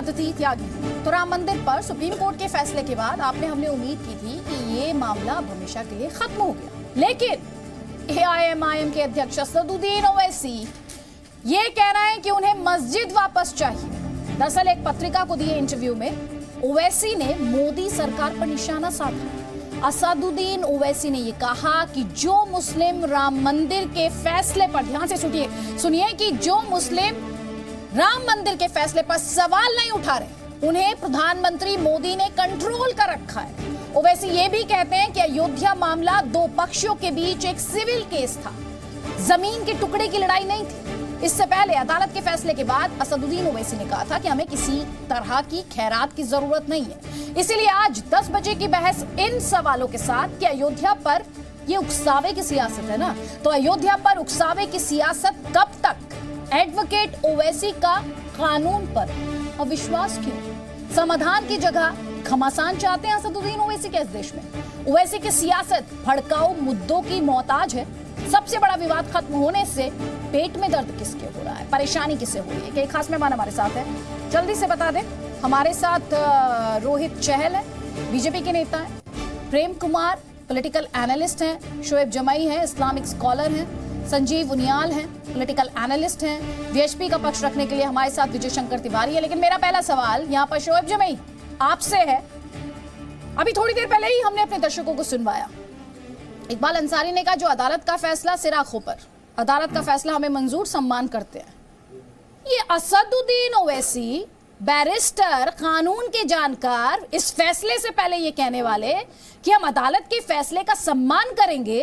बात थी त्यागी। तो राम मंदिर पर सुप्रीम कोर्ट के फैसले के बाद हमने उम्मीद की थी कि ये मामला अब हमेशा के लिए खत्म हो गया, लेकिन एआईएमआईएम के अध्यक्ष असदुद्दीन ओवैसी ये कह रहे हैं कि उन्हें मस्जिद वापस चाहिए। दरअसल एक पत्रिका को दिए इंटरव्यू में ओवैसी ने मोदी सरकार पर निशाना साधा। असदुद्दीन ओवैसी ने यह कहा कि जो मुस्लिम राम मंदिर के फैसले पर, ध्यान से सुनिए कि जो मुस्लिम राम मंदिर के फैसले पर सवाल नहीं उठा रहे, उन्हें प्रधानमंत्री मोदी ने कंट्रोल कर रखा है। ओवैसी ये भी कहते हैं कि अयोध्या मामला दो पक्षों के बीच एक सिविल केस था, जमीन के टुकड़े की लड़ाई नहीं थी। इससे पहले अदालत के फैसले के बाद असदुद्दीन ओवैसी ने कहा था कि हमें किसी तरह की खैरात की जरूरत नहीं है। इसीलिए आज 10 बजे की बहस इन सवालों के साथ कि अयोध्या पर ये उकसावे की सियासत है ना, तो अयोध्या पर उकसावे की सियासत कब तक? एडवोकेट ओवैसी का कानून पर अविश्वास क्यों? समाधान की जगह घमासान चाहते हैं असदुद्दीन ओवैसी के इस देश में। ओवैसी की सियासत भड़काऊ मुद्दों की मोहताज है। सबसे बड़ा विवाद खत्म होने से पेट में दर्द किसके हो रहा है, परेशानी किसे हो रही है, कि एक खास मेहमान हमारे साथ है, जल्दी से बता दें। हमारे साथ रोहित चहल है, बीजेपी के नेता है, प्रेम कुमार पॉलिटिकल एनालिस्ट हैं, शोएब जमई हैं, इस्लामिक स्कॉलर हैं, संजीव उनियाल हैं, पॉलिटिकल एनालिस्ट हैं, वीएचपी का पक्ष रखने के लिए हमारे साथ विजय शंकर तिवारी है। लेकिन मेरा पहला सवाल यहाँ पर शोएब जमई आपसे है। अभी थोड़ी देर पहले ही हमने अपने दर्शकों को सुनवाया, इकबाल अंसारी ने कहा जो अदालत का फैसला सिराखों पर, अदालत का फैसला हमें मंजूर, सम्मान करते हैं। ये असदुद्दीन ओवैसी बैरिस्टर, कानून के जानकार, इस फैसले से पहले ये कहने वाले कि हम अदालत के फैसले का सम्मान करेंगे,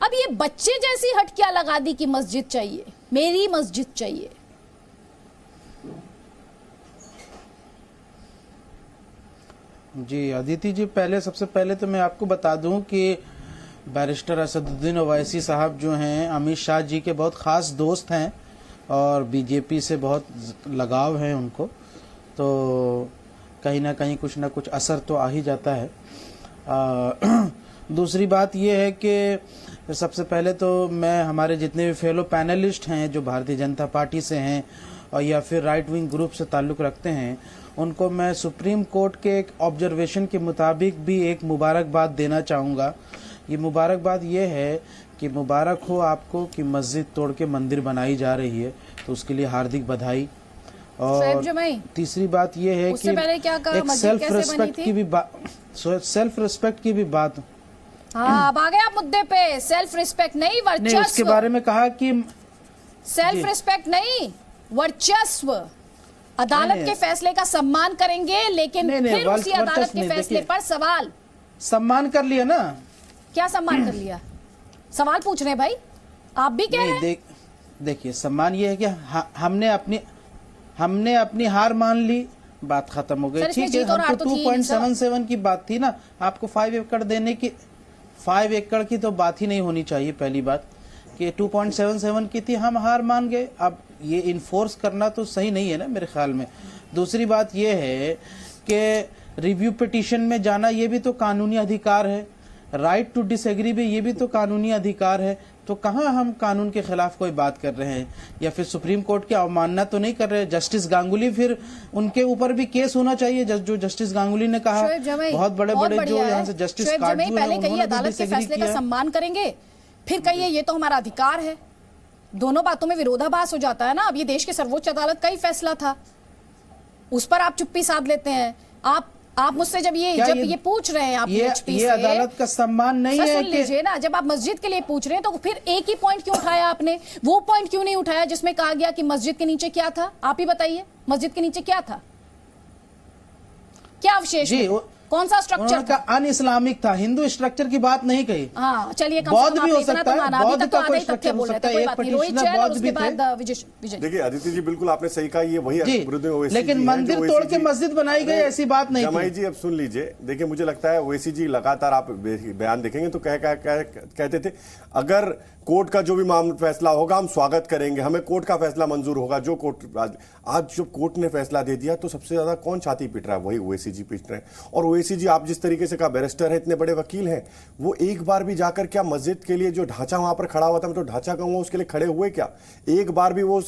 अब ये बच्चे जैसी हट क्या लगा दी कि मस्जिद चाहिए, मेरी मस्जिद चाहिए। जी अदिति जी, सबसे पहले तो मैं आपको बता दूं कि बैरिस्टर असदुद्दीन ओवैसी साहब जो हैं अमित शाह जी के बहुत ख़ास दोस्त हैं और बीजेपी से बहुत लगाव है उनको, तो कहीं ना कहीं कुछ ना कुछ असर तो आ ही जाता है। दूसरी बात यह है कि सबसे पहले तो मैं हमारे जितने भी फेलो पैनलिस्ट हैं जो भारतीय जनता पार्टी से हैं और या फिर राइट विंग ग्रुप से ताल्लुक़ रखते हैं, उनको मैं सुप्रीम कोर्ट के एक ऑब्जर्वेशन के मुताबिक भी एक मुबारकबाद देना चाहूँगा। ये मुबारकबाद ये है कि मुबारक हो आपको कि मस्जिद तोड़ के मंदिर बनाई जा रही है, तो उसके लिए हार्दिक बधाई। और तीसरी बात ये है कि एक सेल्फ रिस्पेक्ट की भी बात। हाँ, अब आ गए आप मुद्दे पे। सेल्फ रिस्पेक्ट नहीं, वर्चस्व। उसके बारे में कहा कि सेल्फ रिस्पेक्ट नहीं, वर्चस्व। अदालत के फैसले का सम्मान करेंगे, लेकिन फिर उसी अदालत के फैसले पर सवाल। सम्मान कर लिया ना? क्या सम्मान कर लिया? सवाल पूछ रहे हैं भाई, आप भी कह रहे हैं। देखिए, सम्मान ये है कि हमने अपनी हार मान ली, बात खत्म हो गई। ठीक है, हमको 2.77 की बात थी ना, आपको 5 एकड़ देने की, 5 एकड़ की तो बात ही नहीं होनी चाहिए। पहली बात कि 2.77 की थी, हम हार मान गए। अब ये इन्फोर्स करना तो सही नहीं है ना मेरे ख्याल में। दूसरी बात ये है कि रिव्यू पिटीशन में जाना ये भी तो कानूनी अधिकार है, राइट टू डिसएग्री भी ये भी तो कानूनी अधिकार है। तो कहाँ हम कानून के खिलाफ कोई बात कर रहे हैं या फिर सुप्रीम कोर्ट की अवमानना तो नहीं कर रहे। जस्टिस गांगुली, फिर उनके ऊपर भी केस होना चाहिए। जो जस्टिस गांगुली ने कहा, बहुत बड़े बड़े जो यहाँ से जस्टिस काटजू हैं, उन्होंने अदालत के फैसले का सम्मान करेंगे, फिर कहिए ये तो हमारा अधिकार है। दोनों बातों में विरोधाभास हो जाता है ना। अब ये देश के सर्वोच्च अदालत का ही फैसला था, उस पर आप चुप्पी साध लेते हैं। आप मुझसे जब ये पूछ रहे हैं, आप ये अदालत का सम्मान नहीं है। सुन लीजिए ना, जब आप मस्जिद के लिए पूछ रहे हैं तो फिर एक ही पॉइंट क्यों उठाया आपने? वो पॉइंट क्यों नहीं उठाया जिसमें कहा गया कि मस्जिद के नीचे क्या था? आप ही बताइए, मस्जिद के नीचे क्या था, क्या अवशेष, कौन सा स्ट्रक्चर था? अन इस्लामिक था, हिंदू स्ट्रक्चर की बात नहीं कही। हाँ, चलिए, बौद्ध भी हो सकता है, बौद्ध का कोई स्ट्रक्चर हो सकता है। एक पिटीशनर बौद्ध भी थे। देखिए अदिति जी, बिल्कुल आपने सही कहा, ये वही लेकिन मंदिर तोड़ के मस्जिद बनाई गई, ऐसी बात नहीं। जमाई जी अब सुन लीजिए, देखिए मुझे लगता है ओवैसी जी लगातार आप बयान देखेंगे तो कहते थे अगर कोर्ट का जो भी मामला फैसला होगा हम स्वागत करेंगे, हमें कोर्ट का फैसला मंजूर होगा। जो कोर्ट आज जो कोर्ट ने फैसला दे दिया तो सबसे ज्यादा कौन छाती पीट रहा है? वही ओवैसी जी पीट रहे हैं। और ओवैसी जी, आप जिस तरीके से कहा बैरिस्टर है, इतने बड़े वकील हैं, वो एक बार भी जाकर क्या मस्जिद के लिए जो ढांचा वहां पर खड़ा हुआ था, मैं तो ढांचा कहूंगा, उसके लिए खड़े हुए क्या? एक बार भी वो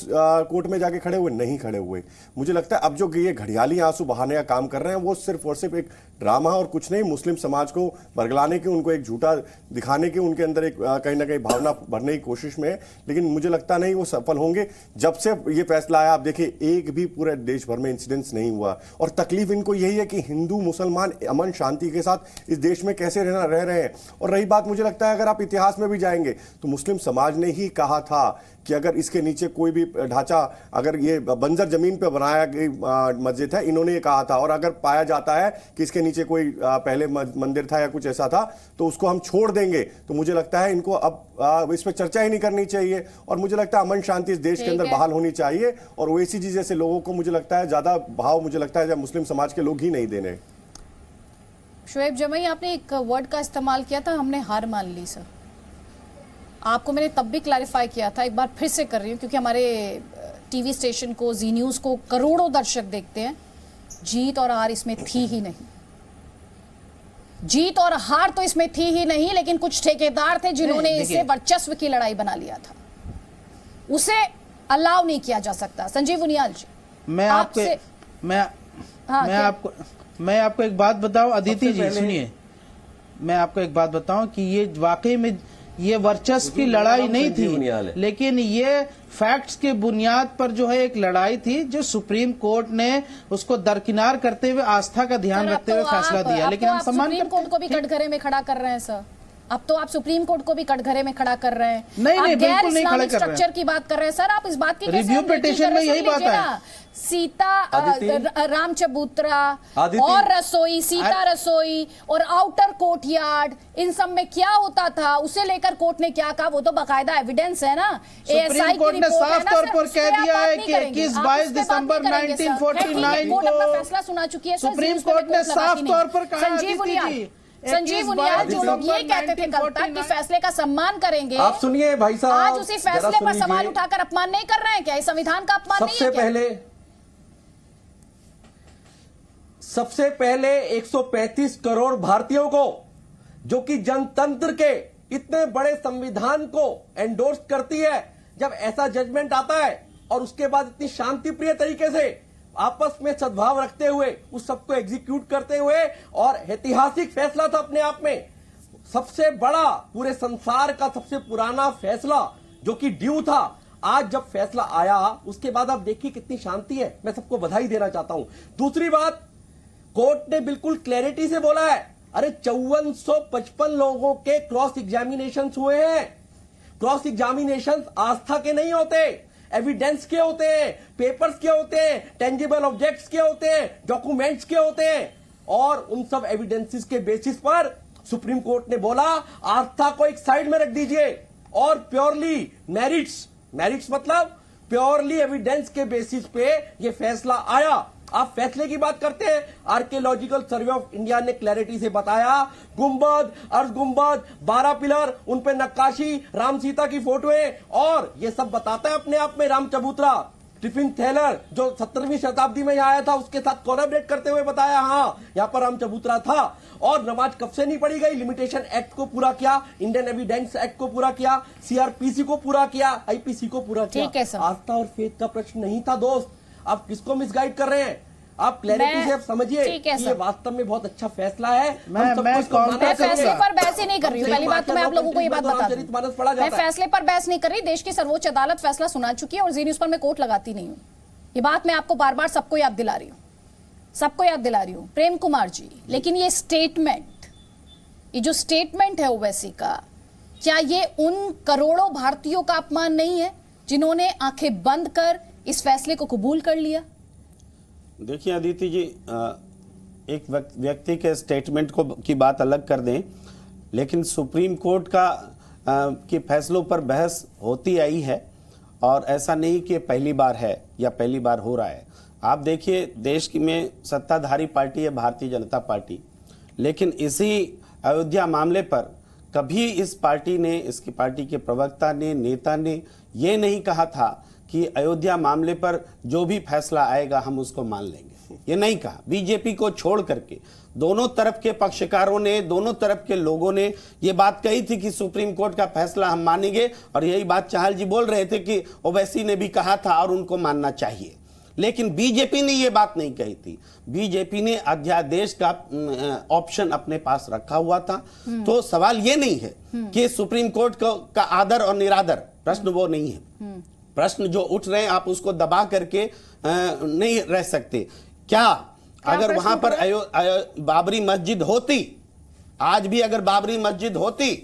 कोर्ट में जाके खड़े हुए नहीं खड़े हुए। मुझे लगता है अब जो ये घड़ियाली आंसू बहाने का काम कर रहे हैं वो सिर्फ और सिर्फ एक ड्रामा और कुछ नहीं, मुस्लिम समाज को बरगलाने की, उनको एक झूठा दिखाने की, उनके अंदर एक कहीं ना कहीं भावना भरने की कोशिश में है। लेकिन मुझे लगता नहीं वो सफल होंगे। जब से ये फैसला आया, आप देखिए एक भी पूरे देश भर में इंसिडेंट्स नहीं हुआ, और तकलीफ इनको यही है कि हिंदू मुसलमान अमन शांति के साथ इस देश में कैसे रह रहे हैं। और रही बात, मुझे लगता है अगर आप इतिहास में भी जाएंगे तो मुस्लिम समाज ने ही कहा था कि अगर इसके नीचे कोई भी ढांचा, अगर ये बंजर जमीन पर बनाया गई मस्जिद है, इन्होंने ये कहा था, और अगर पाया जाता है कि इसके नीचे कोई पहले मंदिर था या कुछ ऐसा था तो उसको हम छोड़ देंगे। तो मुझे लगता है इनको अब इस पर चर्चा ही नहीं करनी चाहिए, और मुझे लगता है अमन शांति इस देश के अंदर बहाल होनी चाहिए। और ओवैसी जी जैसे लोगों को मुझे लगता है ज्यादा भाव, मुझे लगता है मुस्लिम समाज के लोग ही नहीं देने। शुएब जमई, आपने एक वर्ड का इस्तेमाल किया था, हमने हार मान ली सर। आपको मैंने तब भी क्लैरिफाई किया था, एक बार फिर से कर रही हूँ, क्योंकि हमारे टीवी स्टेशन को, जी न्यूज को करोड़ों दर्शक देखते हैं। जीत और हार इसमें थी ही नहीं, जीत और हार तो इसमें थी ही नहीं, लेकिन कुछ ठेकेदार थे जिन्होंने इसे वर्चस्व की लड़ाई बना लिया था, उसे अलाउ नहीं किया जा सकता। संजीव उनियाल जी, मैं आपको एक बात बताऊं, अदिति जी सुनिए, मैं आपको एक बात बताऊं कि ये वाकई में ये वर्चस्व की लड़ाई नहीं थी, लेकिन ये फैक्ट्स के बुनियाद पर जो है एक लड़ाई थी, जो सुप्रीम कोर्ट ने उसको दरकिनार करते हुए आस्था का ध्यान रखते हुए फैसला दिया। लेकिन हम सम्मान सुप्रीम कोर्ट को भी कटघरे में खड़ा कर रहे हैं सर। अब तो आप सुप्रीम कोर्ट को भी कटघरे में खड़ा कर रहे हैं। नहीं, बिल्कुल नहीं खड़ा कर रहे हैं। स्ट्रक्चर की बात कर रहे हैं सर, आप इस बात की रिव्यू पिटीशन में यही बात है। सीता राम चबूतरा और रसोई, सीता रसोई और आउटर कोर्ट यार्ड, इन सब में क्या होता था, उसे लेकर कोर्ट ने क्या कहा, वो तो बाकायदा एविडेंस है ना। सुप्रीम कोर्ट ने साफ तौर पर कह दिया है कि 21-22 दिसंबर 1949 को अपना फैसला सुना चुकी है सुप्रीम कोर्ट ने साफ तौर पर कहा। संजीव उनियाल, जो लोग ये कहते थे कल तक कि फैसले का सम्मान करेंगे, आप सुनिए भाई साहब, आज उसी फैसले पर सवाल उठाकर अपमान नहीं कर रहे हैं क्या? ये संविधान का अपमान नहीं है? सबसे पहले 135 करोड़ भारतीयों को, जो कि जनतंत्र के इतने बड़े संविधान को एंडोर्स करती है, जब ऐसा जजमेंट आता है और उसके बाद इतनी शांतिप्रिय तरीके से आपस में सद्भाव रखते हुए उस सबको एग्जीक्यूट करते हुए, और ऐतिहासिक फैसला था अपने आप में, सबसे बड़ा पूरे संसार का सबसे पुराना फैसला जो कि ड्यू था। आज जब फैसला आया उसके बाद आप देखिए कितनी शांति है, मैं सबको बधाई देना चाहता हूं। दूसरी बात, कोर्ट ने बिल्कुल क्लैरिटी से बोला है, अरे 5455 लोगों के क्रॉस एग्जामिनेशन हुए हैं। क्रॉस एग्जामिनेशन आस्था के नहीं होते, एविडेंस के होते हैं, पेपर्स के होते हैं, टेंजिबल ऑब्जेक्ट्स के होते हैं, डॉक्यूमेंट्स के होते हैं, और उन सब एविडेंसेस के बेसिस पर सुप्रीम कोर्ट ने बोला आस्था को एक साइड में रख दीजिए और प्योरली मेरिट्स मतलब प्योरली एविडेंस के बेसिस पे ये फैसला आया। आप फैसले की बात करते हैं, आर्कियोलॉजिकल सर्वे ऑफ इंडिया ने क्लैरिटी से बताया, गुंबद, अर्ध गुंबद, 12 पिलर, उन पे नक्काशी, राम सीता की फोटोएं, और ये सब बताता है अपने आप में राम चबूतरा। टिफिन थैलर जो 17वीं शताब्दी में यहाँ आया था, उसके साथ कोलैबोरेट करते हुए बताया हाँ यहाँ पर राम चबूतरा था। और नमाज कब से नहीं पढ़ी गई, लिमिटेशन एक्ट को पूरा किया, इंडियन एविडेंस एक्ट को पूरा किया, सीआरपीसी को पूरा किया, आईपीसी को पूरा किया। आस्था और फेथ का प्रश्न नहीं था दोस्त, आप किसको मिसगाइड कर रहे हैं? आप क्लैरिटी से समझिए कि ये वास्तव में बहुत अच्छा फैसला है। मैं फैसले पर बहस ही नहीं कर रही हूँ, पहली बात तो मैं आप लोगों को ये बात बता दूं, मैं फैसले पर बहस नहीं कर रही। देश की सर्वोच्च अदालत फैसला सुना चुकी है और जी न्यूज पर मैं कोर्ट लगाती नहीं हूँ। ये बात मैं आपको बार बार सबको याद दिला रही हूँ, प्रेम कुमार जी। लेकिन ये स्टेटमेंट, ये जो स्टेटमेंट है ओवैसी का, क्या ये उन करोड़ों भारतीयों का अपमान नहीं है जिन्होंने आंखें बंद कर इस फैसले को कबूल कर लिया? देखिए अदिति जी, एक व्यक्ति के स्टेटमेंट की बात अलग कर दें, लेकिन सुप्रीम कोर्ट के फैसलों पर बहस होती आई है, और ऐसा नहीं कि पहली बार है या पहली बार हो रहा है। आप देखिए, देश में सत्ताधारी पार्टी है भारतीय जनता पार्टी, लेकिन इसी अयोध्या मामले पर कभी इस पार्टी ने, इसकी पार्टी के प्रवक्ता ने, नेता ने ये नहीं कहा था कि अयोध्या मामले पर जो भी फैसला आएगा हम उसको मान लेंगे, ये नहीं कहा। बीजेपी को छोड़ करके दोनों तरफ के पक्षकारों ने, दोनों तरफ के लोगों ने ये बात कही थी कि सुप्रीम कोर्ट का फैसला हम मानेंगे, और यही बात चाहल जी बोल रहे थे कि ओवैसी ने भी कहा था और उनको मानना चाहिए। लेकिन बीजेपी ने ये बात नहीं कही थी। बीजेपी ने अध्यादेश का ऑप्शन अपने पास रखा हुआ था। तो सवाल ये नहीं है कि सुप्रीम कोर्ट का आदर और निरादर, प्रश्न वो नहीं है। प्रश्न जो उठ रहे हैं आप उसको दबा करके नहीं रह सकते। क्या अगर वहां पर बाबरी मस्जिद होती, आज भी अगर बाबरी मस्जिद होती,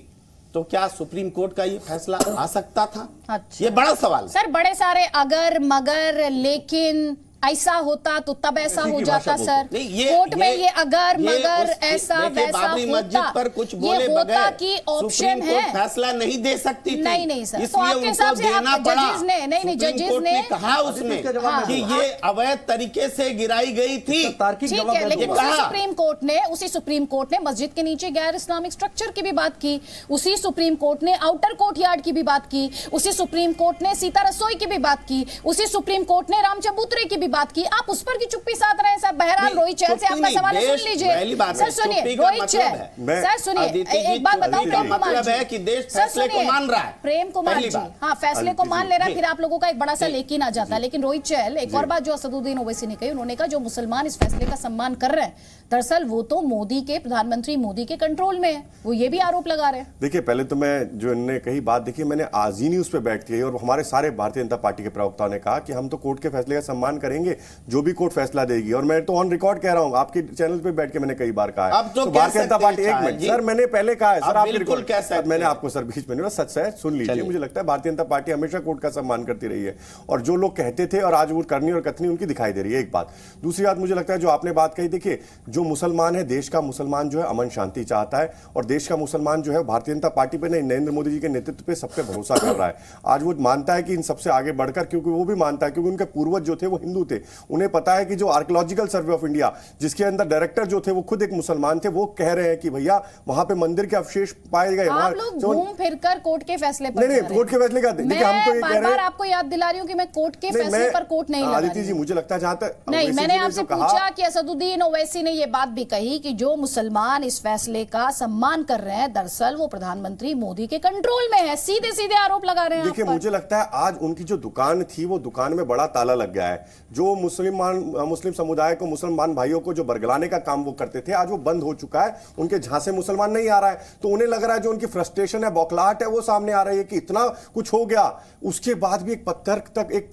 तो क्या सुप्रीम कोर्ट का ये फैसला आ सकता था? अच्छा। ये बड़ा सवाल है सर। बड़े सारे अगर मगर लेकिन ऐसा होता तो तब ऐसा हो जाता सर। कोर्ट में ये अगर मगर ऐसा वैसा बाबरी मस्जिद पर कुछ बोले बगैर कि ऑप्शन सुप्रीम कोर्ट है, फैसला नहीं दे सकती थी। नहीं सर। तो आपके हिसाब से जजेस ने, नहीं जजेस ने कहा उसमें कि ये अवैध तरीके से गिराई गई थी। ठीक है, लेकिन उसी सुप्रीम कोर्ट ने मस्जिद के नीचे गैर इस्लामिक स्ट्रक्चर की भी बात की। उसी सुप्रीम कोर्ट ने आउटर कोर्ट यार्ड की भी बात की। उसी सुप्रीम कोर्ट ने सीता रसोई की भी बात की। उसी सुप्रीम कोर्ट ने राम चबूतरे की भी बात की। आप उस पर की चुप्पी साध रहे हैं सर। बहरहाल रोहित चहल से आपका सवाल सुन लीजिए सर। सुनिए रोहित चहल सर, सुनिए एक बात बताऊं, प्रेम कुमार जी है कि देश फैसले को मान रहा है। प्रेम कुमार जी हाँ फैसले को मान ले रहा है, फिर आप लोगों का एक बड़ा सा लेकिन आ जाता है। लेकिन रोहित चहल एक और बात जो असदुद्दीन ओवैसी ने कही, उन्होंने कहा जो मुसलमान इस फैसले का सम्मान कर रहे हैं, दरअसल वो तो मोदी के, प्रधानमंत्री मोदी के कंट्रोल में है। वो ये भी आरोप लगा रहे हैं। देखिए पहले तो मैं जो इन्होंने कही बात, देखिए मैंने आज ही न्यूज पे बैठ के और हमारे सारे भारतीय जनता पार्टी के प्रवक्ताओं ने कहा कि हम तो कोर्ट के फैसले का सम्मान करेंगे, जो भी कोर्ट फैसला देगी। और मैं तो ऑन रिकॉर्ड कह रहा हूं, आपके चैनल पे बैठ के मैंने कई बार कहा है। अब तो भारतीय जनता पार्टी, एक मिनट सर, मैंने पहले कहा है सर, आप बिल्कुल कह सकते हैं। मैंने आपको सर बीच में सच है, सुन लीजिए। मुझे लगता है भारतीय जनता पार्टी हमेशा कोर्ट का सम्मान करती रही है, और जो लोग कहते थे और आज वो करनी और कथनी उनकी दिखाई दे रही है। एक बात। दूसरी बात, मुझे लगता है जो आपने बात कही, देखिए जो मुसलमान है, देश का मुसलमान जो है अमन शांति चाहता है, और देश का मुसलमान जो है भारतीय जनता पार्टी पे नहीं, नरेंद्र मोदी जी के नेतृत्व पे सब पे भरोसा कर रहा है। आज वो मानता है कि इन सबसे आगे बढ़कर, क्योंकि वो भी मानता है, क्योंकि उनके पूर्वज जो थे वो हिंदू थे, उन्हें पता है कि जो आर्कियोलॉजिकल सर्वे ऑफ इंडिया, जिसके अंदर डायरेक्टर जो थे वो खुद एक मुसलमान थे, वो कह रहे हैं कि भैया वहां पे मंदिर के अवशेष पाए गए। आप लोग घूम फिरकर कोर्ट के फैसले पर नहीं, कोर्ट के फैसले का देखिए, हम तो ये कह रहे हैं, आपको याद दिला रही हूं कि मैं कोर्ट के फैसले पर कोर्ट नहीं लगा आदित्य जी, मुझे लगता है जहां तक नहीं, मैंने आपसे पूछा कि असदुद्दीन ओवैसी ने ये बात भी कही कि जो मुसलमान इस फैसले का सम्मान कर रहे हैं, दरअसल वो प्रधानमंत्री मोदी के कंट्रोल में है। सीधे सीधे आरोप लगा रहे हैं। देखिए मुझे लगता है आज उनकी जो दुकान थी, वो दुकान में बड़ा ताला लग गया है। जो मुस्लिम समुदाय को, मुसलमान भाइयों को जो बरगलाने का काम वो करते थे, आज वो बंद हो चुका है। उनके झांसे मुसलमान नहीं आ रहा है, तो उन्हें लग रहा है जो उनकी फ्रस्ट्रेशन है, बौखलाहट है, वो सामने आ रही है कि इतना कुछ हो गया, उसके बाद भी एक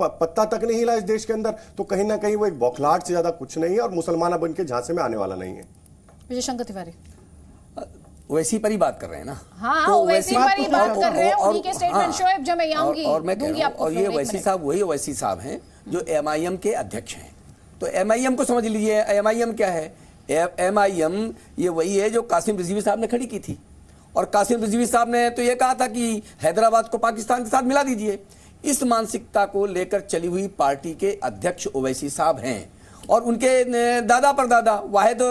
पत्ता तक नहीं हिला इस देश के अंदर। तो कहीं ना कहीं वो एक बौखलाहट से ज्यादा कुछ नहीं है, और मुसलमान अब उनके झांसे में आने वाला नहीं है। विजय शंकर तिवारी वैसी पर ही बात कर रहे हैं ना। हाँ, तो वैसी पर ही बात कर रहे हैं। उन्हीं के स्टेटमेंट शोएब जब मैं आऊंगी और मैं कह रहा हूं, और ये ओवैसी साहब वही ओवैसी साहब हैं जो MIM के अध्यक्ष हैं। तो MIM को समझ लीजिए, MIM क्या है? MIM ये वही है जो कासिम रिजवी साहब ने खड़ी की थी, और कासिम रिजवी साहब ने तो ये कहा था कि हैदराबाद को पाकिस्तान के साथ मिला दीजिए। इस मानसिकता को लेकर चली हुई पार्टी के अध्यक्ष ओवैसी साहब हैं, और उनके दादा परदादा वाहिद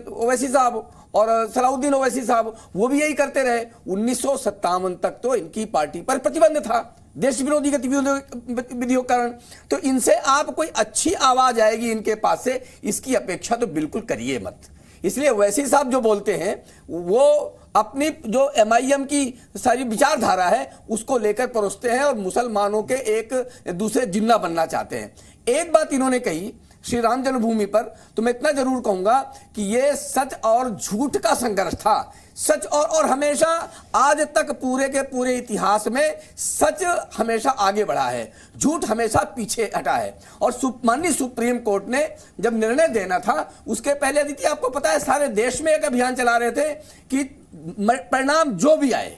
ओवैसी साहब और सलाउद्दीन ओवैसी साहब वो भी यही करते रहे। 1957 तक तो इनकी पार्टी पर प्रतिबंध था देश विरोधी गतिविधियों के कारण। तो इनसे आप कोई अच्छी आवाज आएगी इनके पास से, इसकी अपेक्षा तो बिल्कुल करिए मत। इसलिए ओवैसी साहब जो बोलते हैं वो अपनी जो MIM की सारी विचारधारा है उसको लेकर परोसते हैं, और मुसलमानों के एक दूसरे जिन्ना बनना चाहते हैं। एक बात इन्होंने कही श्री राम जन्मभूमि पर, तो मैं इतना जरूर कहूंगा कि ये सच और झूठ का संघर्ष था। सच और हमेशा आज तक पूरे के पूरे इतिहास में सच हमेशा आगे बढ़ा है, झूठ हमेशा पीछे हटा है। और माननीय सुप्रीम कोर्ट ने जब निर्णय देना था, उसके पहले अदिति आपको पता है सारे देश में एक अभियान चला रहे थे कि परिणाम जो भी आए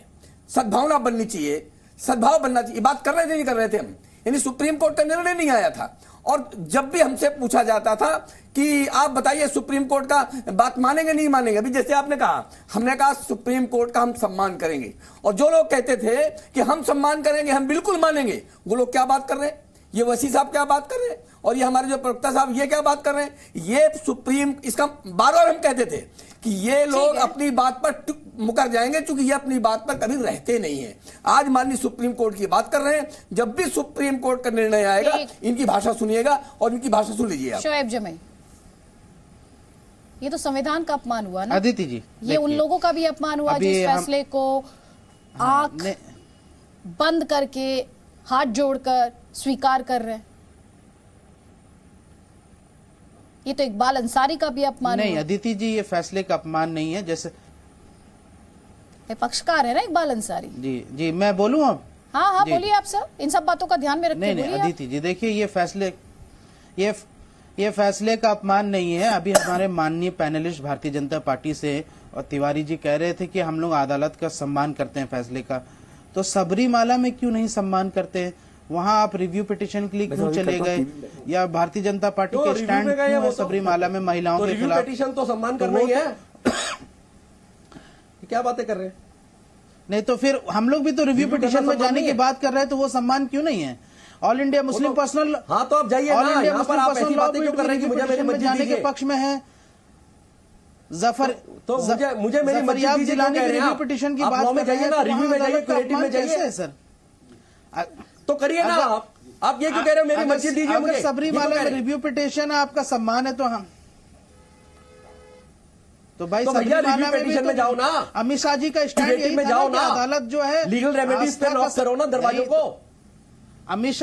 सद्भावना बननी चाहिए, सद्भाव बनना चाहिए। बात कर रहे थे, नहीं कर रहे थे हम, यानी सुप्रीम कोर्ट का निर्णय नहीं आया था। और जब भी हमसे पूछा जाता था कि आप बताइए सुप्रीम कोर्ट का बात मानेंगे नहीं मानेंगे, अभी जैसे आपने कहा, हमने कहा सुप्रीम कोर्ट का हम सम्मान करेंगे, और जो लोग कहते थे कि हम सम्मान करेंगे, हम बिल्कुल मानेंगे, वो लोग क्या बात कर रहे हैं? ये वसी साहब क्या बात कर रहे हैं, और ये हमारे जो प्रवक्ता साहब ये क्या बात कर रहे हैं? ये सुप्रीम, इसका बार बार हम कहते थे कि ये लोग है। अपनी बात पर मुकर जाएंगे, क्योंकि ये अपनी बात पर कभी रहते नहीं है। आज माननीय सुप्रीम कोर्ट की बात कर रहे हैं, जब भी सुप्रीम कोर्ट का निर्णय आएगा इनकी भाषा सुनिएगा और इनकी भाषा सुन लीजिए आप। शोएब जमे, ये तो संविधान का अपमान हुआ ना अदिति जी, ये उन लोगों का भी अपमान हुआ जिस फैसले को आंख बंद करके हाथ जोड़कर स्वीकार कर रहे हैं। ये तो इकबाल अंसारी का भी अपमान नहीं हुआ। अदिति जी, ये फैसले का अपमान नहीं है। जैसे ये पक्षकार है ना इकबाल अंसारी। जी मैं बोलूं अब? हाँ बोलिए आप सर, इन सब बातों का ध्यान में रखते नहीं अदिति जी, देखिए ये फैसले का अपमान नहीं है। अभी हमारे माननीय पैनलिस्ट भारतीय जनता पार्टी से और तिवारी जी कह रहे थे कि हम लोग अदालत का सम्मान करते हैं फैसले का, तो सबरीमाला में क्यों नहीं सम्मान करते हैं? वहां आप रिव्यू पिटीशन के लिए क्यों चले गए? या भारतीय जनता पार्टी के स्टैंड क्यों है सबरीमाला में महिलाओं के खिलाफ? पिटीशन तो सम्मान करना ही है। क्या बातें कर रहे हैं? नहीं तो फिर हम लोग भी तो रिव्यू पिटीशन में जाने की बात कर रहे हैं, तो वो सम्मान क्यों नहीं है? ऑल इंडिया मुस्लिम पर्सनल, हाँ तो आप जाइए ना, यहाँ पर आप ऐसी बातें क्यों कर रहे हैं कि मुझे मेरी मस्जिद जाने के पक्ष में है। जफर तो मुझे मेरी मस्जिद दीजिए दिलाने क्यों कह रहे हैं रिव्यू आप? पिटीशन की आप बात लॉ में कर रहे जाइए हैं, ना, तो रिव्यू वहाँ में जाइए, अदालत का क्रिएटिव में अपमान कैसे जाइए है सर? तो करिए ना आप ये क्यों कह रहे हो मेरी मस्जिद दीजिए मुझे? सबरीमाला में रिव्यू पिटीशन आपका सम्मान है तो हम तो भाई तो भैया सबरीमाला रिव्यू पिटीशन में जाओ ना, अमित शाह जी का स्टैंड यही में था जाओ कि ना, अदालत जो है लीगल रेमेडीज पे लॉक करो ना दरवाजों को। अमित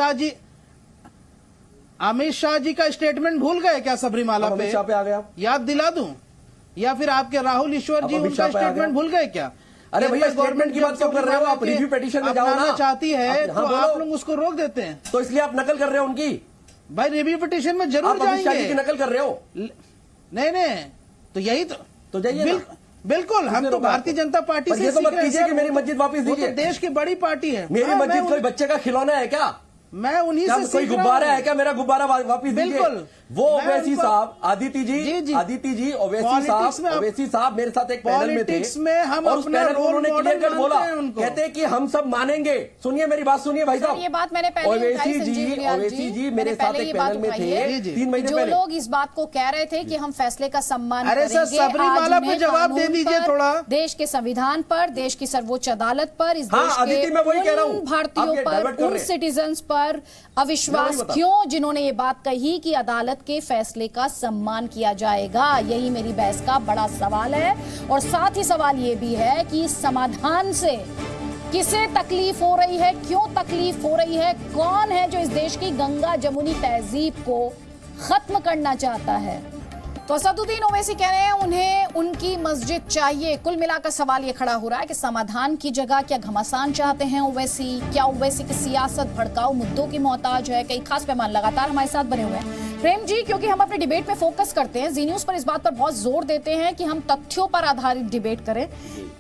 शाह जी का स्टेटमेंट भूल गए क्या सबरीमाला पे? अमित शाह पे आ गया, याद दिला दूं? या फिर आपके राहुल ईश्वर जी उनका स्टेटमेंट भूल गए क्या? अरे भैया गवर्नमेंट की बात क्यों कर रहे हो आप? रिव्यू पिटीशन में जाओ ना। चाहती है तो आप लोग उसको रोक देते हैं, तो इसलिए आप नकल कर रहे हो उनकी। भाई रिव्यू पिटीशन में जरूर आप अमित शाह जी की जाएंगे। नकल कर रहे हो। नहीं तो यही तो जाइए ना। बिल्कुल हम तो भारतीय जनता पार्टी से ये तो मत सीख रहे हैं कीजिए कि सर। मेरी मस्जिद वापस वो दीजिए। तो देश की बड़ी पार्टी है। मेरी हाँ, मस्जिद मैं कोई बच्चे का खिलौना है क्या? मैं उन्हीं क्या से कोई सीख रहा गुब्बारा हूं। है क्या? मेरा गुब्बारा वापस दीजिए। बिल्कुल। वो मैं ओवैसी उनको- साहब, आदिति जी ओवैसी साहब मेरे साथ एक पैनल में थे। पॉलिटिक्स में हम और उस अपना पैनल में रोल उन्होंने मॉडल क्लियर कट बोला, मानते हैं उनको। कहते हैं कि हम सब मानेंगे। सुनिए मेरी बात सुनिए भाई सर, साहब, ये बात मैंने पहले उठाई, ओवैसी संजीव नियाल जी मेरे साथ एक पैनल में थे जी। 3 महीने जो पहले। लोग इस बात को कह रहे थे कि हम फैसले का सम्मान अरे सर, करेंगे, सबरीमाला आज पे उन्हें जवाब दे कानून दीजिए पर, थोड़ा। देश के संविधान पर, देश की सर्वोच्च अदालत पर, इस हाँ, देश अदिति, मैं वही कह रहा के हूं। उन भारतीयों आप ये पर, divert कर उन रहे हैं। सिटीजन्स पर मैं अविश्वास वही बता- क्यों, जिन्होंने ये बात कही कि अदालत के फैसले का सम्मान किया जाएगा। यही मेरी बहस का बड़ा सवाल है। और साथ ही सवाल ये भी है कि इस समाधान से किसे तकलीफ हो रही है, क्यों तकलीफ हो रही है, कौन है जो इस देश की गंगा जमुनी तहजीब को खत्म करना चाहता है। तो असदुद्दीन ओवैसी कह रहे हैं उन्हें उनकी मस्जिद चाहिए। कुल मिलाकर सवाल ये खड़ा हो रहा है कि समाधान की जगह क्या घमासान चाहते हैं ओवैसी? क्या ओवैसी की सियासत भड़काऊ मुद्दों की मोहताज है? कई खास पैमान लगातार हमारे साथ बने हुए हैं प्रेम जी, क्योंकि हम अपने डिबेट में फोकस करते हैं, जी न्यूज पर इस बात पर बहुत जोर देते हैं कि हम तथ्यों पर आधारित डिबेट करें।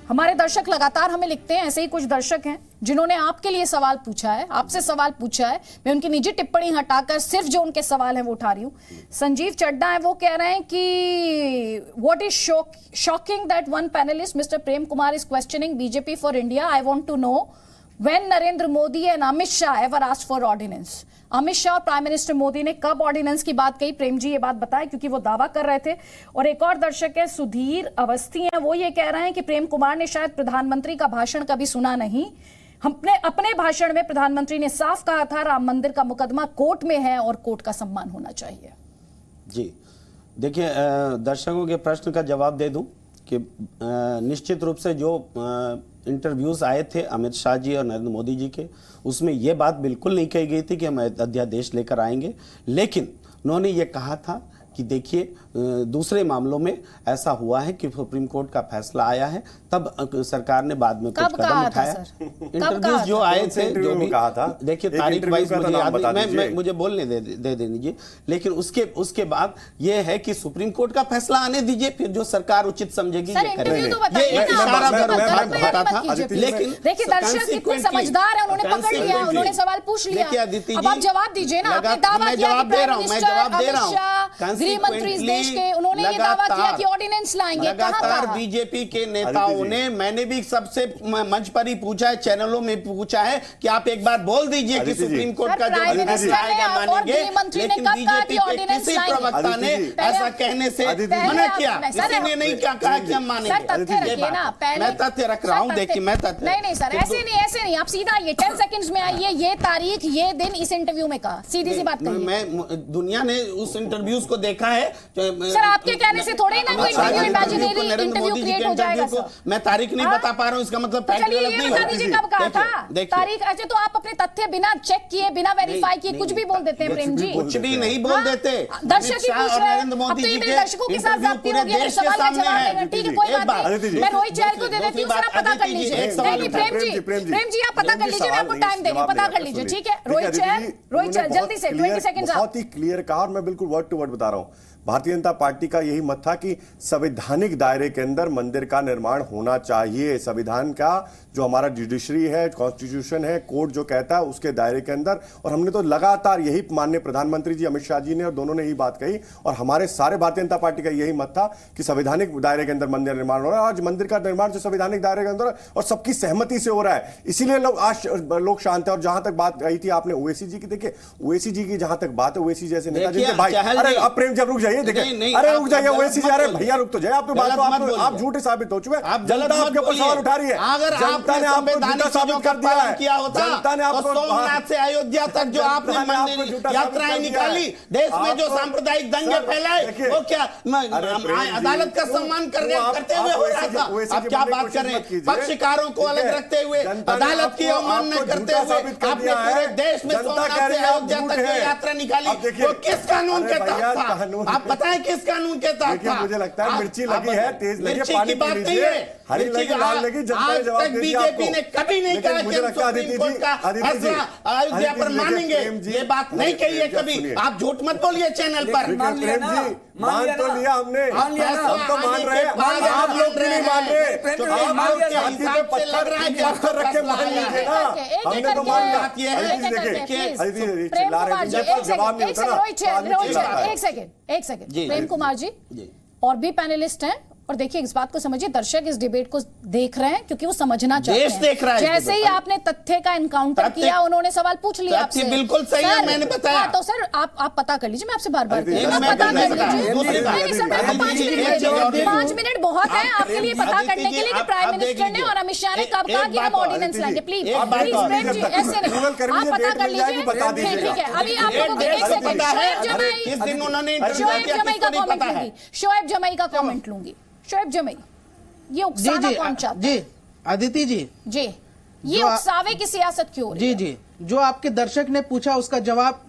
हमारे दर्शक लगातार हमें लिखते हैं, ऐसे ही कुछ दर्शक हैं जिन्होंने आपके लिए सवाल पूछा है, आपसे सवाल पूछा है। मैं उनकी निजी टिप्पणी हटाकर सिर्फ जो उनके सवाल है वो उठा रही हूं। संजीव चड्डा है, वो कह रहे हैं कि what is shocking that one panellist Mr Prem Kumar is questioning BJP for India. I want to know when Narendra Modi and Amit Shah ever asked for ordinance. Amit Shah और प्राइम मिनिस्टर मोदी ने कब ऑर्डिनेंस की बात कही? प्रेम जी ये बात बताएं, क्योंकि वो दावा कर रहे थे। और एक और दर्शक है सुधीर अवस्थी हैं, वो ये कह रहे हैं कि प्रेम कुमार ने शायद प्रधानमंत्री का भाषण कभी सुना नहीं। हमने अपने भाषण में प्रधानमंत्री ने साफ कहा था राम मंदिर का मुकदमा कोर्ट में है और कोर्ट का सम्मान होना चाहिए। जी देखिए, दर्शकों के प्रश्न का जवाब दे दूं कि निश्चित रूप से जो इंटरव्यूज आए थे अमित शाह जी और नरेंद्र मोदी जी के, उसमें यह बात बिल्कुल नहीं कही गई थी कि हम अध्यादेश लेकर आएंगे। लेकिन उन्होंने ये कहा था कि देखिए दूसरे मामलों में ऐसा हुआ है कि सुप्रीम कोर्ट का फैसला आया है, तब सरकार ने बाद में कुछ कदम उठाया। इंटरव्यूज जो आए थे, जो भी कहा था, देखिए तारीख वाइज मुझे याद नहीं, मुझे बोलने दे दीजिए। लेकिन उसके बाद ये है कि सुप्रीम कोर्ट का फैसला आने दीजिए, फिर जो सरकार उचित समझेगी ये करेगी। ये एक इशारा होता था। लेकिन देखिए दर्शक कितने समझदार है, उन्होंने पकड़ लिया, उन्होंने सवाल पूछ लिया। अब आप जवाब दीजिए ना, आपने दावा किया कि प्राइम मिनिस्टर अमित शाह, गृह मंत्री इस देश प्रदेश के, उन्होंने ये दावा किया कि ऑर्डिनेंस लाएंगे, कहां लगातार कहा? बीजेपी के नेताओं ने, मैंने भी सबसे मंच पर ही पूछा है, चैनलों में पूछा है कि आप एक बार बोल दीजिए कि सुप्रीम कोर्ट का जो प्राइम आएगा मानेंगे, लेकिन बीजेपी के किसी प्रवक्ता ने ऐसा कहने से मना किया, किसी ने नहीं कहा कि हम मानेंगे। मैं तथ्य रख रहा हूँ, देखिए मैं तथ्य नहीं सर, ऐसे नहीं, आप सीधा ये 10 सेकंड्स में आइए, ये तारीख, ये दिन इस इंटरव्यू में कहा, सीधी सी बात करिए। मैं दुनिया ने उस इंटरव्यूज को देखा है सर, आपके कहने से थोड़ी ना कोई इंटरव्यू, इमेजिनरी इंटरव्यू क्रिएट हो जाएगा सर। मैं तारीख नहीं बता पा रहा हूँ, इसका मतलब फैक्ट गलत नहीं बता दीजिए कब कहा था तारीख। अच्छा, तो आप अपने तथ्य बिना चेक किए, बिना वेरीफाई किए कुछ भी बोल देते हैं प्रेम जी? कुछ भी नहीं बोल देते। दर्शक ही पूछ रहे हैं, अब तो ये मेरे दर्शकों के साथ जाती होगी, अगर सवाल का जवाब देना, ठीक है कोई बात नहीं, मैं रोहित चहल को दे देती हूँ, सर आप पता कर लीजिए। नहीं प्रेम जी आप पता कर लीजिए, मैं आपको टाइम दे रही हूँ, पता कर लीजिए, ठीक है? रोहित चहल जल्दी से 20 सेकंड। बहुत ही क्लियर कहा, और मैं बिल्कुल वर्ड टू वर्ड बता रहा हूं। भारतीय जनता पार्टी का यही मत था कि संवैधानिक दायरे के अंदर मंदिर का निर्माण होना चाहिए। संविधान का जो हमारा जुडिशरी है, कॉन्स्टिट्यूशन है, कोर्ट जो कहता है उसके दायरे के अंदर। और हमने तो लगातार यही, माननीय प्रधानमंत्री जी अमित शाह जी ने और दोनों ने यही बात कही, और हमारे सारे भारतीय जनता पार्टी का यही मत था कि संवैधानिक दायरे के अंदर मंदिर निर्माण हो रहा है। आज मंदिर का निर्माण जो संवैधानिक दायरे के अंदर और सबकी सहमति से हो रहा है, इसीलिए लोग शांत है। और जहां तक बात आई थी आपने ओवैसी जी की, देखिए ओवैसी जी की जहां तक बात है, ओवैसी जैसे नेता जिनके भाई, अरे अब प्रेम जब रुक जाइए, देखिए अरे रुक जाइए ओवैसी जी, अरे भैया रुक तो जाए, आप तो बात आप झूठे साबित हो चुके हैं। जनता आपके ऊपर सवाल उठा रही है, जनता ने आपको झूठा साबित कर दिया है। जनता ने आपको सोमनाथ से अयोध्या तक जो आपने यात्राएं निकाली, देश में जो सांप्रदायिक दंगे फैलाए, वो क्या अदालत का सम्मान करते हुए हो रहा था? आप क्या बात कर रहे हैं? पक्षकारों को अलग रखते हुए, अदालत की अवमानना करते हुए आपने पूरे देश में सोमनाथ से अयोध्या तक जो यात्रा निकाली, वो किस कानून के तहत था? आप बताएं किस कानून के तहत था? मुझे लगता है मिर्ची लगी है, तेज लगी, मिर्ची पानी की बात नहीं है, हरी लगी, लाल लगी, जनता ने जवाब दे दिया आपको। बीजेपी ने कभी नहीं कहा कि हम सुप्रीम कोर्ट का फैसला अयोध्या पर मानेंगे, ये बात नहीं कही है कभी। आप झूठ मत बोलिए चैनल पर। मान तो लिया हमने, हम तो मान रहे हैं, आप लोग नहीं मान रहे, तो आप छाती पे पत्थर रख के मान लीजिए ना। हमने तो मान लिया। जवाब नहीं होता ना। एक सेकंड प्रेम कुमार जी, और भी पैनलिस्ट हैं, और देखिए इस बात को समझिए, दर्शक इस डिबेट को देख रहे हैं क्योंकि वो समझना चाहते हैं। देश देख रहा है। जैसे ही आपने तथ्य का एनकाउंटर किया, उन्होंने सवाल पूछ लिया आपसे। बिल्कुल सही है, मैंने बताया। तो सर आप पता कर लीजिए, मैं आपसे बार बार पता कर लीजिए। 5 मिनट बहुत है आपके लिए पता करने के लिए कि प्राइम मिनिस्टर ने और अमित शाह ने कब कहा कि हम ऑर्डिनेंस लाएंगे। प्लीज प्रेम जी, ऐसे नहीं, आप पता कर लीजिए। ठीक है, अभी आप लोगों को 1 सेकंड, शोएब जमाई का कमेंट लूंगी, शोएब जमाई का कमेंट लूंगी। शोएब जमाई, ये उकसाना कौन चाहता है? जी अदिति जी, ये उकसावे की सियासत क्यों हो रही है? जी, जो आपके दर्शक ने पूछा उसका जवाब,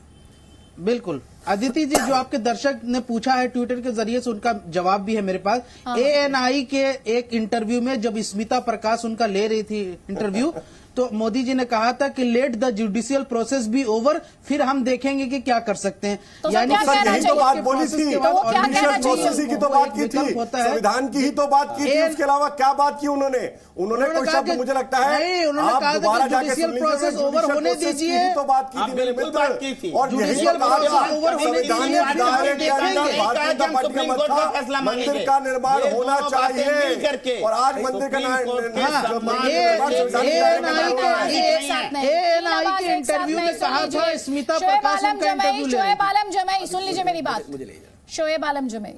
बिल्कुल अदिति जी, जो आपके दर्शक ने पूछा है ट्विटर के जरिए से, उनका जवाब भी है मेरे पास। ANI के एक इंटरव्यू में जब स्मिता प्रकाश उनका ले रही थी इंटरव्यू, तो मोदी जी ने कहा था कि let the judicial process be over, फिर हम देखेंगे कि क्या कर सकते हैं। तो यानी यही तो बात बोली थी, जुडिशियल प्रोसेस की तो बात की थी, संविधान की ही तो बात की थी, उसके अलावा क्या बात की उन्होंने कोई शब्द, मुझे लगता है उन्होंने कहा था कि जुडिशियल प्रोसेस ओवर होने दीजिए, तो बात की थी मेरे मित्र, और जुडिशियल प्रोसेस ओवर होने दीजिए, मंदिर का निर्माण होना चाहिए। और आज मंदिर का ANI के इंटरव्यू में कहा था, स्मिता प्रकाश का इंटरव्यू। शोएब आलम जमाई, सुन लीजिए मेरी बात। शोएब आलम जमाई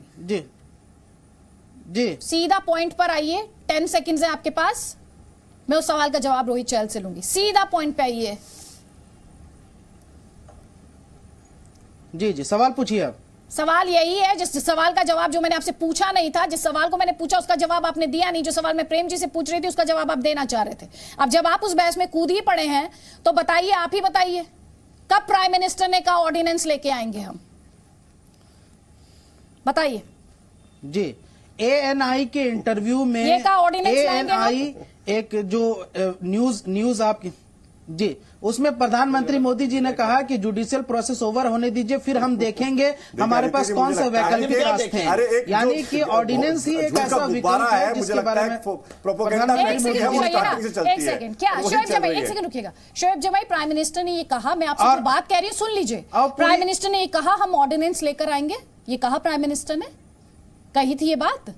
जी, सीधा पॉइंट पर आइए। 10 सेकंड्स है आपके पास, मैं उस सवाल का जवाब रोहित चहल से लूंगी। सीधा पॉइंट पे आइए। जी, सवाल पूछिए आप। सवाल यही है, जिस सवाल का जवाब जो मैंने आपसे पूछा नहीं था, जिस सवाल को मैंने पूछा उसका जवाब आपने दिया नहीं। जो सवाल मैं प्रेम जी से पूछ रही थी उसका जवाब आप देना चाह रहे थे। अब जब आप उस बहस में कूद ही पड़े हैं, तो बताइए, आप ही बताइए, कब प्राइम मिनिस्टर ने कहा ऑर्डिनेंस लेके आएंगे हम? बताइए जी। ANI के इंटरव्यू में ये कहा ऑर्डिनेंस ANI एक जो न्यूज आपकी जी, उसमें प्रधानमंत्री मोदी जी ने कहा कि जुडिशियल प्रोसेस ओवर होने दीजिए, फिर हम देखेंगे हमाे पास कौन से वैकल्पिक रास्ते हैं। यानी कि ऑर्डिनेंस ही एक ऐसा विकल्प है जिसके बारे में एक सेकंड, क्या शोएब जमाई, एक सेकंड रुकिएगा। शोएब जमाई, प्राइम मिनिस्टर ने ये कहा, मैं आपसे जो बात कह रही हूँ सुन लीजिए। प्राइम मिनिस्टर ने ये कहा हम ऑर्डिनेंस लेकर आएंगे, ये कहा प्राइम मिनिस्टर ने। कही थी ये बात?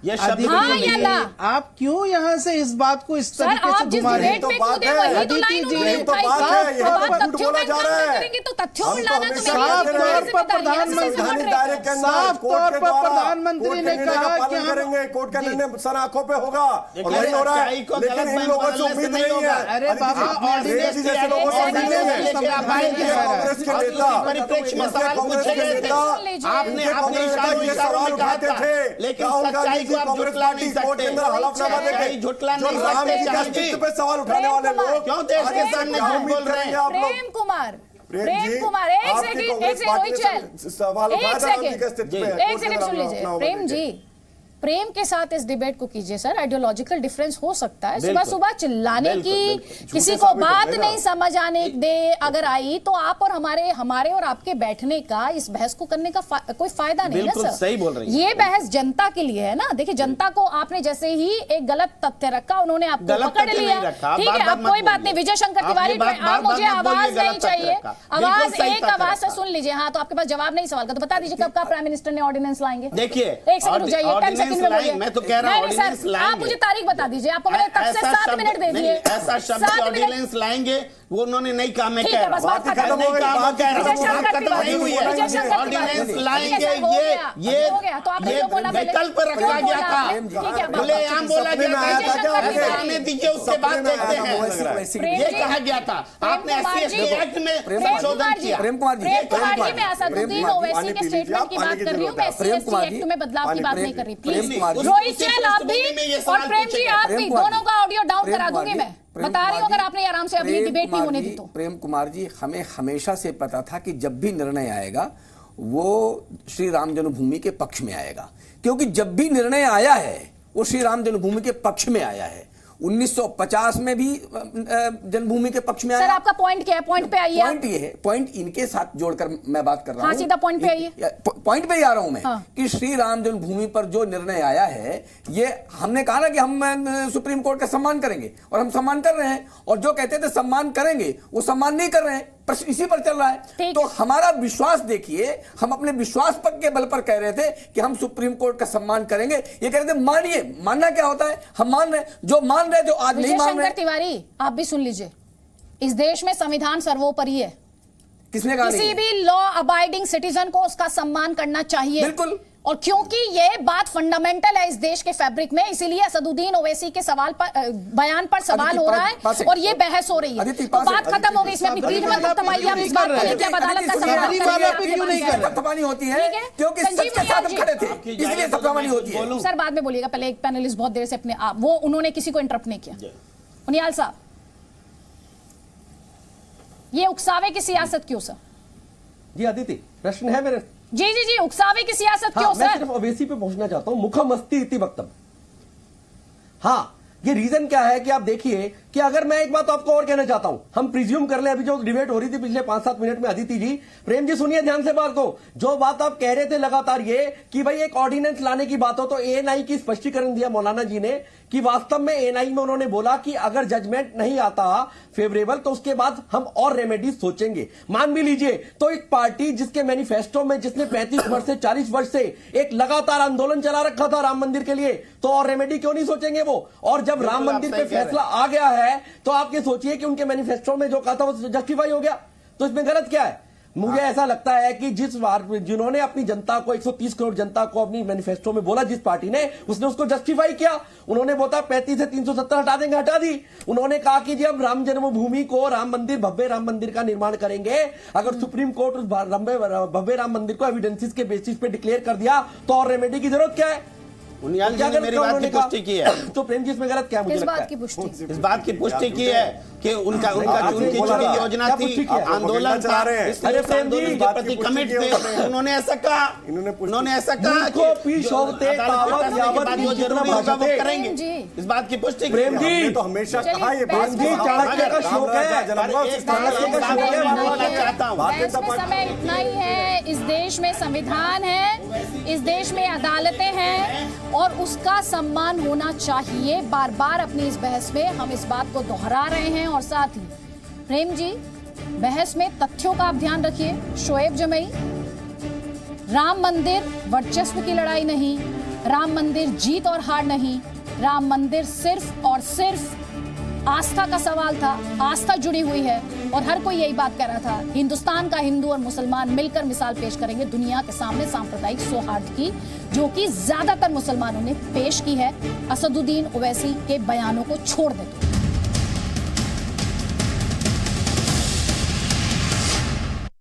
ये शब्द अदिति हाँ जी, या ना? आप क्यों यहाँ से इस बात को इस सर तरीके आप से जिस घुमा रहे हैं? डिबेट में तो बात कूदे है, वही तो अदिति लाइन जी, उन्होंने यही तो उठाई बात थी। है, यही अब तो आप झूठ तथ्यों बोला का जा इनकार रहा नहीं है। करेंगे तो तथ्यों हम में तो लाना तो हमेशा मेरी साफ कहते रहे, तौर पर प्रधानमंत्री संवैधानिक दायरे के अंदर साफ कोर्ट तौर के पर द्वारा प्रधानमंत्री कोर्ट के ने निर्णय का कहा कि पालन हम करेंगे, कोर्ट का जी। निर्णय सर आंखों पे होगा और लेकिन वही हो रहा है। सच्चाई को लेकिन गलत इन बयान लोगों से बदलने से उम्मीद नहीं नहीं होगा। है। अरे बाबा, ऑर्डिनेंस जैसे लोगों को एक नहीं है। सेकंड, कांग्रेस के नेता परिप्रेक्ष्य में सवाल कांग्रेस पूछे के गए थे। नेता आपने कांग्रेस अपने नेता ये सवाल उठाते थे, लेकिन राहुल सच्चाई गांधी को जी आप कांग्रेस झुठला पार्टी नहीं कोर्ट के सकते। अंदर हलफनामा सच्चाई देते, झुठला जो नहीं राम सकते। जी के अस्तित्व पे सवाल उठाने वाले लोग क्यों देश के सामने क्या झूठ उम्मीद बोल रहे हैं? करेंगे आप लोग? प्रेम कुमार, प्रेम प्रेम जी, कुमार, एक आपकी सेकंड, कांग्रेस एक सेकंड, पार्टी रोहित ने चल, सवाल उठाया एक था राम जी के सेकंड, अस्तित्व पे, एक कोर्ट के सेकंड अंदर सुन लीजिए। हलफनामा प्रेम देके। जी, प्रेम के साथ इस डिबेट को कीजिए सर। आइडियोलॉजिकल डिफरेंस हो सकता है, सुबह बिल्कुल। सुबह चिल्लाने बिल्कुल, की, बिल्कुल। किसी झूठे को साबित हो बात गए ना। नहीं समझ आने दे अगर आई तो आप और हमारे और आपके बैठने का, इस बहस को करने का कोई फायदा नहीं है बिल्कुल ना सर। सही बोल रही हैं। ये बहस जनता के लिए है ना। देखिए जनता को आपने जैसे ही एक गलत तथ्य रखा, उन्होंने आपको गलत पकड़ तथ्य लिया। नहीं रखा, ठीक है, बार-बार अब मत कोई बात बोलिए। नहीं। विजय शंकर आपने तिवारी, बार-बार आप मुझे मत बोलिए, आवाज गलत नहीं तथ्य चाहिए, रखा। बिल्कुल आवाज सही एक तथ्य आवाज से रखा। सुन लीजिए। हाँ, तो आपके पास जवाब नहीं सवाल का, तो बता दीजिए कब का प्राइम मिनिस्टर ने ऑर्डिनेंस लाएंगे। देखिए, एक सेकंड रुक जाइए, 10 सेकंड में बोलिए। मैं तो कह रहा हूं नहीं, सर, ऑर्डिनेंस लाएंगे। आप मुझे तारीख बता दीजिए। आपको मैंने तब से ऐसा 7 शब्द- मिनट दे नहीं, दिए। ऐसा शब्द 7 मिनट। ऑर्डिनेंस लाएंगे वो उन्होंने नहीं कहा, मैं ठीक कह है, रहा बस हूं। बात खत्म। खत्म हो गई, बात कह रहा हूं, विजय शंकर बात खत्म तिवारी, नहीं हुई है। विजय शंकर ऑर्डिनेंस तिवारी। लाएंगे, ठीक है, सर, हो गया तो आपने ये जो बोला पहले- विकल्प जो रखा गया बोला था। आपने, ठीक है, खुलेआम बोला सपने गया में आया था क्या था, आपके? ऐसा आने दीजिए, उसके बाद सपने में आया देखते था, हैं। वो लग रहा है। प्रेम ये जी, कहा गया था, आपने कुमार SC जी, एक्ट में प्रेम संशोधन कुमार जी, किया। प्रेम कुमार जी, प्रेम कुमार प्रेम जी, मैं असदुद्दीन कुमार जी, ओवैसी पानी के पी लीजिए, स्टेटमेंट की पानी बात की कर रही हूँ। जरूरत है। मैं प्रेम SC कुमार एक्ट जी, में बदलाव की बात प्रेम- नहीं कर रही। प्रेम प्लीज कुमार जी, रोहित उसी चैल, आप भी पृष्ठभूमि में ये सवाल और प्रेम जी, पूछे गए। आप भी, प्रेम कुमार दोनों जी, का ऑडियो डाउन प्रेम करा कुमार दूंगी जी, मैं। प्रेम बता रही हूँ, कुमार अगर जी, आपने आराम से अभी प्रेम डिबेट नहीं कुमार होने जी, दी तो। प्रेम कुमार जी, हमें हमेशा से पता था कि जब भी निर्णय आएगा वो श्री राम जन्मभूमि के पक्ष में आएगा, क्योंकि जब भी निर्णय आया है वो श्री राम जन्मभूमि के पक्ष में आया है। 1950 में भी जन्मभूमि के पक्ष में सर आया। आपका पॉइंट क्या है? पॉइंट पे आइए। पॉइंट ये है, पॉइंट इनके साथ जोड़कर मैं बात कर रहा हूं। हाँ, सीधा पॉइंट पे आइए। पॉइंट पे ही आ रहा हूं मैं। हाँ। कि श्री राम जन्मभूमि पर जो निर्णय आया है, ये हमने कहा ना कि हम सुप्रीम कोर्ट का सम्मान करेंगे, और हम सम्मान कर रहे हैं। और जो कहते थे सम्मान करेंगे, वो सम्मान नहीं कर रहे हैं। प्रश्न इसी पर चल रहा है। ठीक। तो हमारा विश्वास देखिए, हम अपने विश्वास पर के बल पर कह रहे थे कि हम सुप्रीम कोर्ट का सम्मान करेंगे। ये कह रहे थे मानिए, मानना क्या होता है, हम मान रहे हैं। जो मान रहे जो आज नहीं विजय मान शंकर रहे। तिवारी, आप भी सुन लीजिए। इस देश में संविधान सर्वोपरि है। किसने कहा? किसी नहीं भी लॉ अबाइडिंग सिटीजन को उसका सम्मान करना चाहिए। बिल्कुल। और क्योंकि ये बात फंडामेंटल है इस देश के फैब्रिक में, इसीलिए असदुद्दीन ओवैसी के सवाल पर, बयान पर सवाल हो रहा है और ये बहस हो रही है। तो बात खत्म हो गई, इसमें अपनी पीठ मत थपथपाइए। आप इस बात को लेकर अब अदालत का सबरी वाला पे क्यों नहीं कर रहे? थपथपानी होती है ठीक है? क्योंकि संजीव सच के साथ हम नियाल खड़े थे, इसलिए थपथपानी होती है। सर बाद में बोलिएगा, पहले एक पैनलिस्ट बहुत देर से अपने आप, वो उन्होंने किसी को इंटरप्ट नहीं किया। उनियाल साहब, ये उकसावे की सियासत क्यों सर? जी अदिति, प्रश्न है मेरे। जी जी जी, उकसावे की सियासत क्यों हाँ, मैं सर? सिर्फ ओवैसी पे पहुंचना चाहता हूं। मुखमस्ती इति वक्तव्य। हाँ, ये रीजन क्या है कि आप देखिए कि अगर मैं एक बात आपको और कहना चाहता हूं, हम प्रिज्यूम कर लें, अभी जो डिबेट हो रही थी पिछले 5-7 मिनट में, अदिति जी, प्रेम जी सुनिए ध्यान से बात को। जो बात आप कह रहे थे लगातार ये कि भाई एक ऑर्डिनेंस लाने की बात हो, तो एएनआई की स्पष्टीकरण दिया मौलाना जी ने कि वास्तव में एएनआई में उन्होंने बोला कि अगर जजमेंट नहीं आता फेवरेबल तो उसके बाद हम और रेमेडीज सोचेंगे। मान भी लीजिए तो एक पार्टी जिसके मैनिफेस्टो में, जिसने 35 वर्ष से 40 वर्ष से एक लगातार आंदोलन चला रखा था राम मंदिर के लिए, तो और रेमेडी क्यों नहीं सोचेंगे वो? और जब राम मंदिर पे फैसला आ गया है तो आप ये सोचिए कि उनके मैनिफेस्टो में जो कहा था वो जस्टिफाई हो गया, तो इसमें गलत क्या है? मुझे ऐसा लगता है कि जिस बार जिन्होंने अपनी जनता को, 130 करोड़ जनता को अपनी मैनिफेस्टो में बोला, जिस पार्टी ने, उसने उसको जस्टिफाई किया। उन्होंने बोला 35 से 370 हटा देंगे, हटा दी। उन्होंने कहा कि जी हम राम जन्मभूमि को, राम मंदिर, भव्य राम मंदिर का निर्माण करेंगे। अगर सुप्रीम कोर्ट उस भव्य राम मंदिर को एविडेंसेस के बेसिस पे डिक्लेयर कर दिया तो और रेमेडी की जरूरत क्या है? उनियाल जी ने मेरी बात की पुष्टि की है। तो प्रेम जी इसमें गलत क्या है? मुझे किस लगता बात है की पुष्टि? इस बात की पुष्टि की है कि उनकी जो योजना क्या थी, पुष्टि किया? आंदोलन चला था, रहे हैं। इसलिए अरे उस प्रेम जी, आंदोलन इस के बात प्रति की पुष्टि कमिट की है उन्होंने। थे। उन्होंने ऐसा कहा, उन्होंने ऐसा कहा मूर्खों पी शोभते अदालत के तावत फैसले के यावत बाद जो जितना जरूरी होगा वो भाषते। करेंगे। प्रेम जी। इस बात की पुष्टि की। प्रेम जी, हमने तो हमेशा चलिए, कहा ये बहस बात में चाणक्य का श्लोक है। इतना ही है। इस देश में संविधान है, इस देश में अदालतें हैं और उसका सम्मान होना चाहिए। बार बार अपनी इस बहस में हम इस बात को दोहरा रहे हैं। और साथ ही प्रेम जी, बहस में तथ्यों का आप ध्यान रखिए। शोएब जमई, राम मंदिर वर्चस्व की लड़ाई नहीं, राम मंदिर जीत और हार नहीं, राम मंदिर सिर्फ और सिर्फ आस्था का सवाल था। आस्था जुड़ी हुई है और हर कोई यही बात कर रहा था। हिंदुस्तान का हिंदू और मुसलमान मिलकर मिसाल पेश करेंगे दुनिया के सामने सांप्रदायिक सौहार्द की, जो कि ज्यादातर मुसलमानों ने पेश की है असदुद्दीन ओवैसी के बयानों को छोड़ देते।